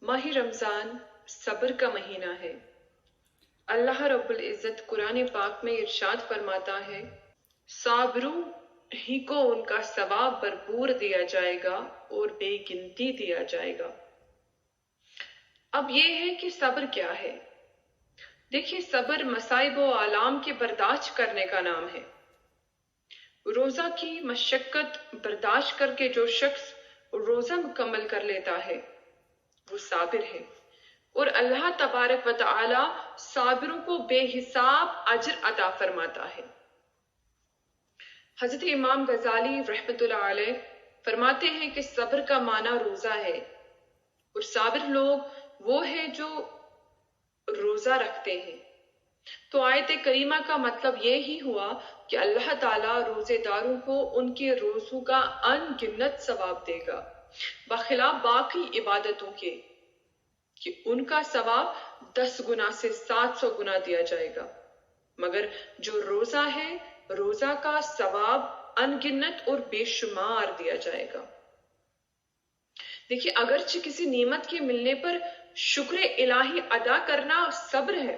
माह रमज़ान सब्र का महीना है। अल्लाह रब्बुल इज़्ज़त कुरान पाक में इरशाद फरमाता है, साबरू ही को उनका सवाब भरपूर दिया जाएगा और बेगिनती दिया जाएगा। अब ये है कि सब्र क्या है। देखिए, सब्र मसाइब व आलाम के बर्दाश्त करने का नाम है। रोज़ा की मशक्क़त बर्दाश्त करके जो शख्स रोज़ा मुकम्मल कर लेता है वो साबिर है, और अल्लाह तबारक व तआला साबिरों को बेहिसाब अजर अता फरमाता है। हज़रत इमाम गज़ाली रहमतुल्लाह अलैह फरमाते हैं कि सब्र का माना रोज़ा है, और साबिर लोग वो है जो रोज़ा रखते हैं। तो आयत करीमा का मतलब ये ही हुआ कि अल्लाह ताला रोज़ेदारों को उनके रोज़ों का अनगिनत सवाब देगा, बखिलाफ बाकी इबादतों के, कि उनका सवाब 10 गुना से 700 गुना दिया जाएगा। मगर जो रोज़ा है, रोज़ा का सवाब अनगिनत और बेशुमार दिया जाएगा। देखिए, अगरचे किसी नेमत के मिलने पर शुक्र इलाही अदा करना सब्र है,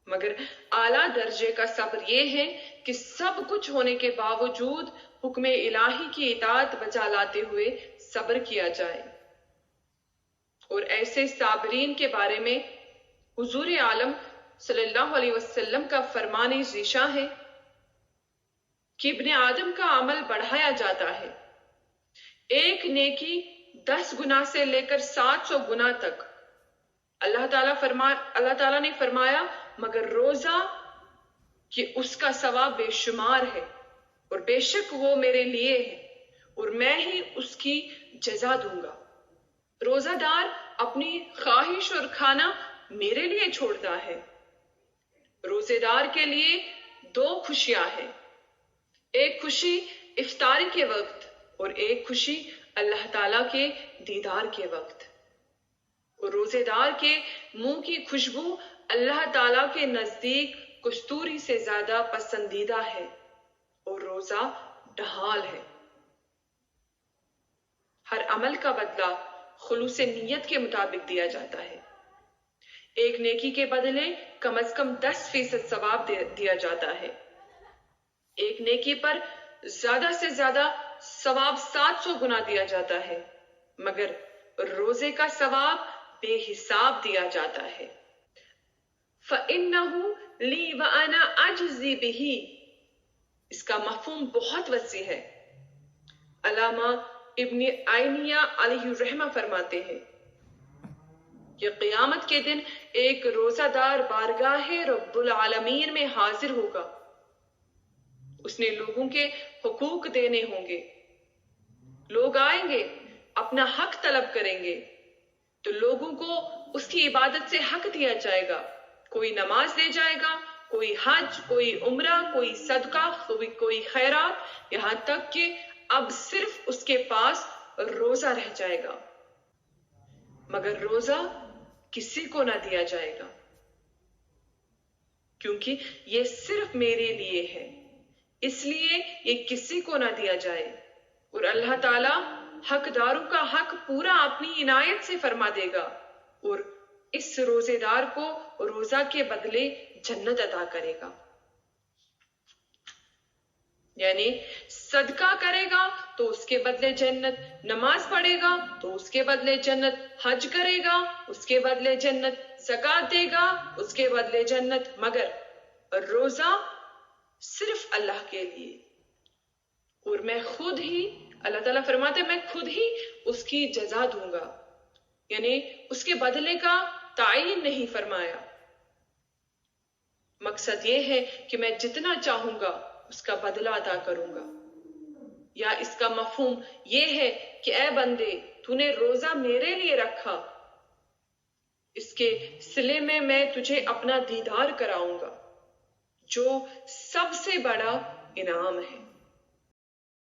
मगर आला दर्जे का सब्र ये है कि सब कुछ होने के बावजूद हुक्म इलाही की इताअत बजा लाते हुए सब्र किया जाए। और ऐसे साबरीन के बारे में हुजूर आलम सल्लल्लाहु अलैहि वसल्लम का फरमान ज़ीशा है कि इब्ने आदम का अमल बढ़ाया जाता है, एक नेकी 10 गुना से लेकर 700 गुना तक। अल्लाह ताला ने फरमाया, मगर रोज़ा कि उसका सवाब बेशुमार है, और बेशक वो मेरे लिए है और मैं ही उसकी जजा दूंगा। रोज़ादार अपनी ख्वाहिश और खाना मेरे लिए छोड़ता है। रोज़ेदार के लिए 2 खुशियां हैं, एक खुशी इफ्तारी के वक्त और एक खुशी अल्लाह ताला के दीदार के वक्त। और रोज़ेदार के मुंह की खुशबू अल्लाह ताला के नजदीक कस्तूरी से ज्यादा पसंदीदा है, और रोज़ा ढाल है। हर अमल का बदला खुलूसे नियत के मुताबिक दिया जाता है। एक नेकी के बदले कम से कम 10% सवाब दिया जाता है। एक नेकी पर ज्यादा से ज्यादा सवाब 700 गुना दिया जाता है, मगर रोजे का सवाब बेहिसाब दिया जाता है। फ़इन्नहु ली व अना अज्ज़ी बिही, इसका मफ़हूम बहुत वसी है। अल्लामा इब्न आइनिया अलैहि रहमा फरमाते हैं कि क़यामत के दिन एक रोज़ादार बारगाहे रब्बुल आलमीन में हाजिर होगा। उसने लोगों के हुकूक देने होंगे। लोग आएंगे, अपना हक तलब करेंगे, तो लोगों को उसकी इबादत से हक दिया जाएगा। कोई नमाज दे जाएगा, कोई हज, कोई उम्रा, कोई सदका, कोई खैरात, यहां तक कि अब सिर्फ उसके पास रोजा रह जाएगा, मगर रोजा किसी को ना दिया जाएगा, क्योंकि ये सिर्फ मेरे लिए है, इसलिए ये किसी को ना दिया जाए। और अल्लाह ताला हकदारों का हक पूरा अपनी इनायत से फरमा देगा, और इस रोजेदार को रोजा के बदले जन्नत अता करेगा। यानी सदका करेगा तो उसके बदले जन्नत, नमाज पढ़ेगा तो उसके बदले जन्नत, हज करेगा उसके बदले जन्नत, ज़कात देगा उसके बदले जन्नत, मगर रोजा सिर्फ अल्लाह के लिए। और मैं खुद ही, अल्लाह ताला फरमाते, मैं खुद ही उसकी जजा दूंगा, यानी उसके बदले का तायीन नहीं फरमाया। मकसद ये है कि मैं जितना चाहूंगा उसका बदला अदा करूंगा। या इसका मफहूम ये है कि ऐ बंदे, तूने रोजा मेरे लिए रखा, इसके सिले में मैं तुझे अपना दीदार कराऊंगा, जो सबसे बड़ा इनाम है।